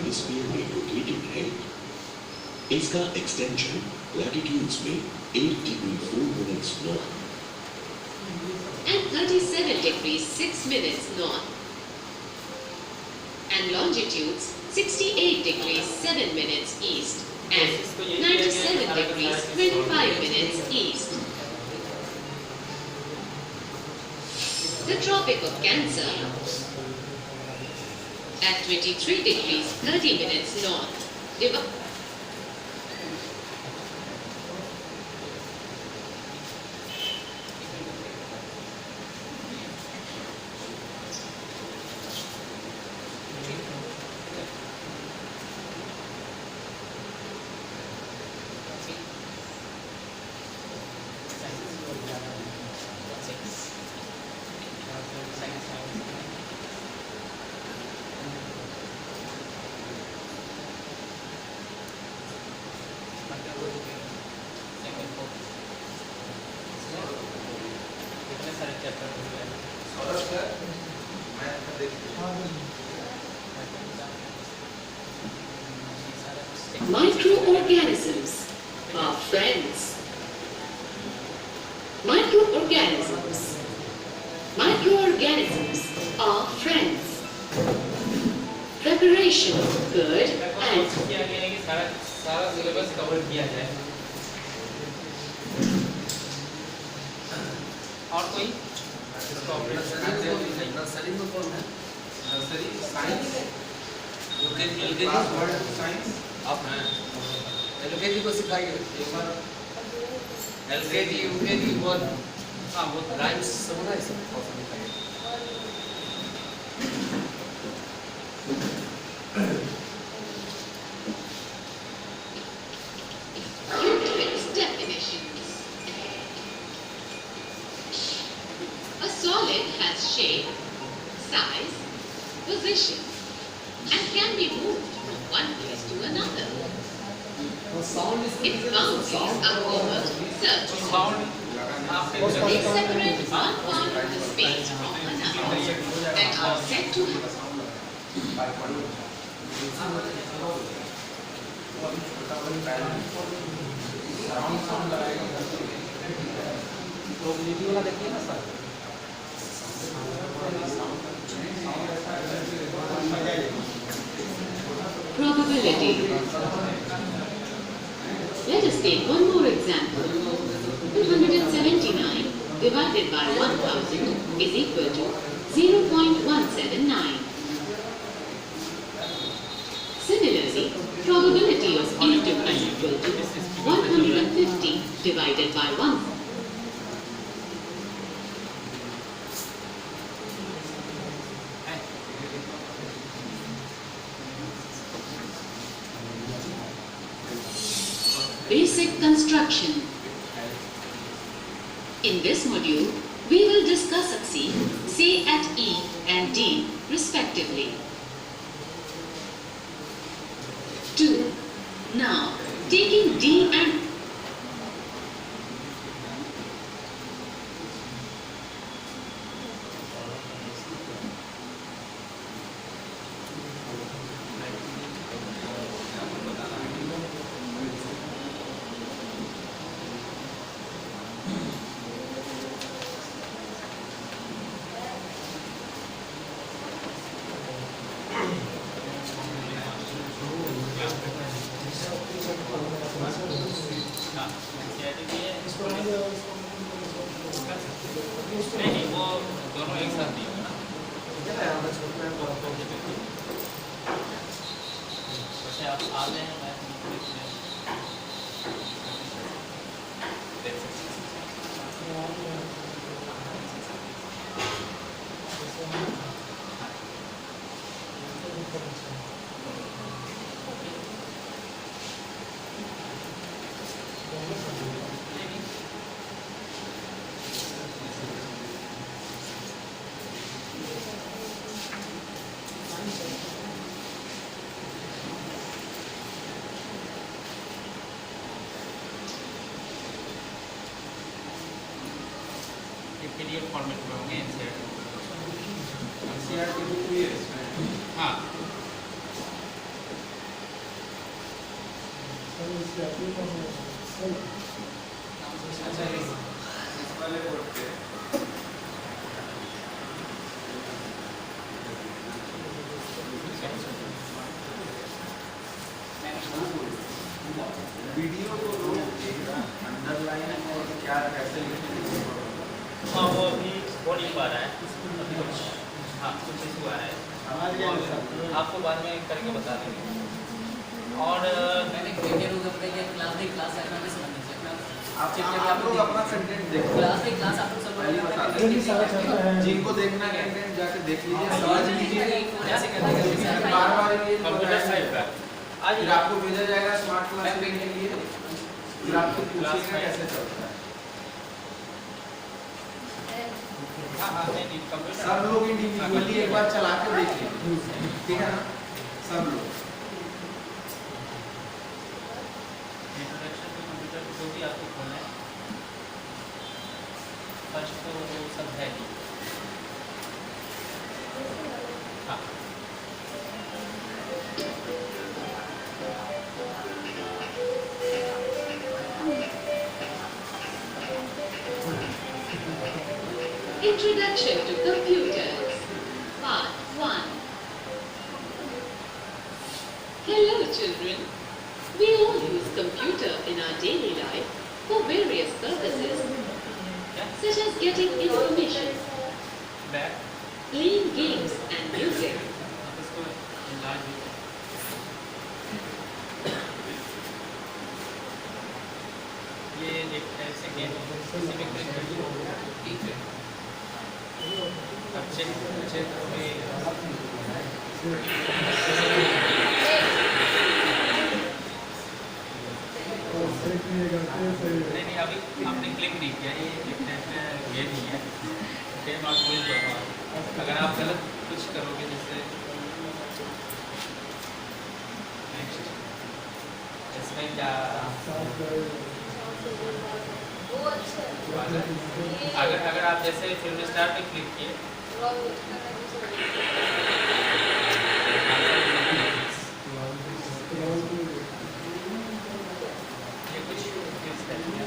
Hemisphere में located है। इसका एक्सटेंशन लैटिट्यूड्स में 8 degree 4 minutes north and 37 degrees 6 minutes north, and longitudes 68 degrees 7 minutes east and 97 degrees 25 minutes east. The Tropic of Cancer at 23 degrees 30 minutes north. Microorganisms are friends. Microorganisms. Microorganisms are friends. Preparation good and सारा syllabus cover किया जाए। और कोई nursery में कौन है? Nursery science LKG science आप हैं एलकेजी को सिखाइए एक बार एलकेजी यूकेजी वन हाँ वो राइम्स सब ना सब सिखाइए definitions. A solid has shape, size, position, and can be moved from one place to another. Its boundaries are called circles. They separate one part of the space from another and are said to have probability. Let us take one more example. 279 divided by 1000 is equal to 0.179. Similarly, probability of E2 is equal to 150 divided by 1. Basic construction. In this module, we will discuss C, C at E and D respectively. 2. Now, taking D and नहीं वो दोनों एक साथ नहीं होगा वैसे आप आ गए हैं PDF फॉर्मेट में होंगे एनसीईआरटी एनसीईआरटी बुक भी है इसमें हाँ अच्छा इस वाले बोर्ड पे वीडियो को रोक के अंडरलाइन और क्या कैसे लिखते हैं? हाँ वो अभी हो नहीं पा रहा है अभी कुछ हाँ कुछ इशू आ रहा है और आपको बाद में करके बता देंगे और मैंने क्रिकेट को बताइए क्लास है ना समझ आप लोग अपना कंटेंट देखो क्लास आप लोग सब पहले बता दें जिनको देखना कंटेंट जाके देख लीजिए समझ लीजिए कैसे करते हैं बार-बार ये कंप्यूटर साइड का आज फिर आपको भेजा जाएगा स्मार्ट क्लास के लिए फिर आपको पूछेगा कैसे चलता है हाँ हाँ नहीं कंप्यूटर सब लोग इंडिविजुअली एक बार चला के देख लीजिए ठीक है ना सब लोग इंट्रोडक्शन टू कंप्यूटर जो भी आपको खोलना है फर्स्ट तो वो सब है ही हाँ Introduction to Computers, Part 1. Hello children. We all use computer in our daily life for various purposes, such as getting information, back playing games and music, आप इसको enlarge भी करें। ये एक टाइप से गेम है इसी में क्लिक करिए ठीक है अब चेक नहीं अभी आपने क्लिक नहीं किया ये एक टाइप का गेम ही है गेम आप भूल जाओ अगर आप गलत कुछ करोगे जैसे नेक्स्ट इसमें क्या अगर आप जैसे फिल्म स्टार पे क्लिक किए ये कुछ skills करनी है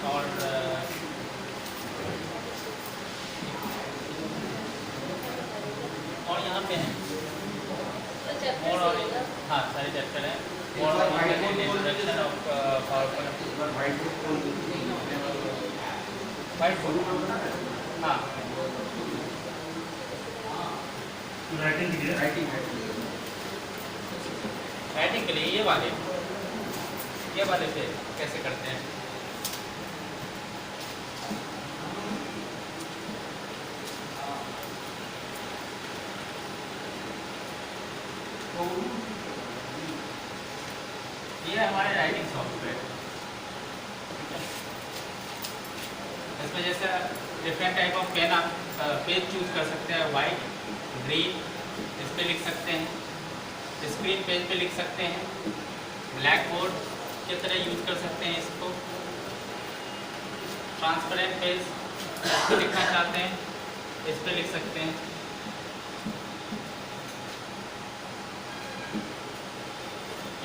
और यहाँ पे है मोर और हाँ सारे चैप्टर हैं मोर और introduction of PowerPoint white board हाँ राइटिंग राइटिंग के लिए ये वाले पे कैसे करते हैं ये हमारे राइटिंग सॉफ्टवेयर इसमें जैसे डिफरेंट टाइप ऑफ पेन आप पेज चूज कर सकते हैं वाइट ग्रीन इस पे लिख सकते हैं स्क्रीन पेज पे लिख सकते हैं ब्लैक बोर्ड की तरह यूज कर सकते हैं इसको ट्रांसपेरेंट पेज इस पे लिखना चाहते हैं इस पे लिख सकते हैं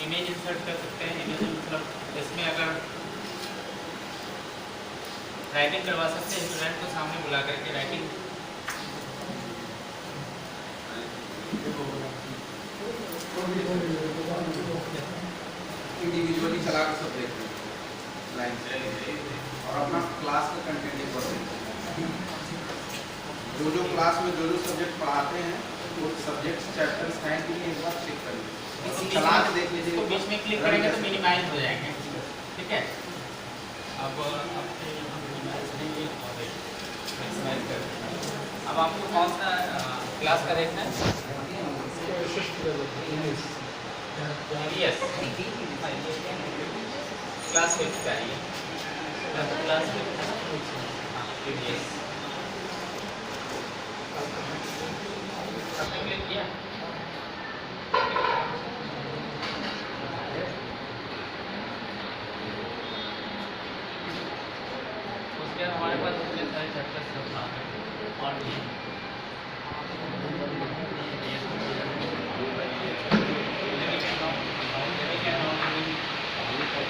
इमेज इंसर्ट कर सकते हैं इमेज मतलब इसमें अगर राइटिंग करवा सकते हैं स्टूडेंट को सामने बुला करके राइटिंग इंडिविजुअली चला के सब देख लाइन से और अपना क्लास का कंटेंट एक बार जो क्लास में जो सब्जेक्ट पढ़ाते हैं वो सब्जेक्ट चैप्टर्स हैं कि नहीं एक बार चेक कर लीजिए चला के देख लीजिए इसको बीच में क्लिक करेंगे तो मिनिमाइज हो जाएंगे ठीक है अब आपके यहाँ मिनिमाइज नहीं और मैक्सिमाइज कर अब आपको कौन सा क्लास का देखना है यस क्लास फिफ्थ का है क्लास फिफ्थ हाँ यस आपने क्लिक किया उसके बाद हमारे पास इतने सारे चैप्टर्स सब और भी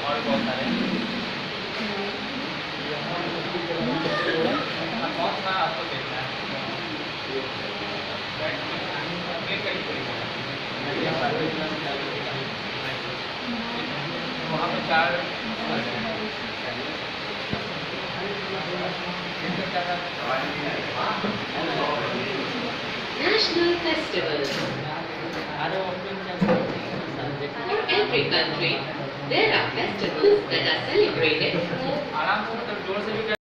और बहुत National festivals. For every country, there are festivals that are celebrated for आराम से मतलब जोर से भी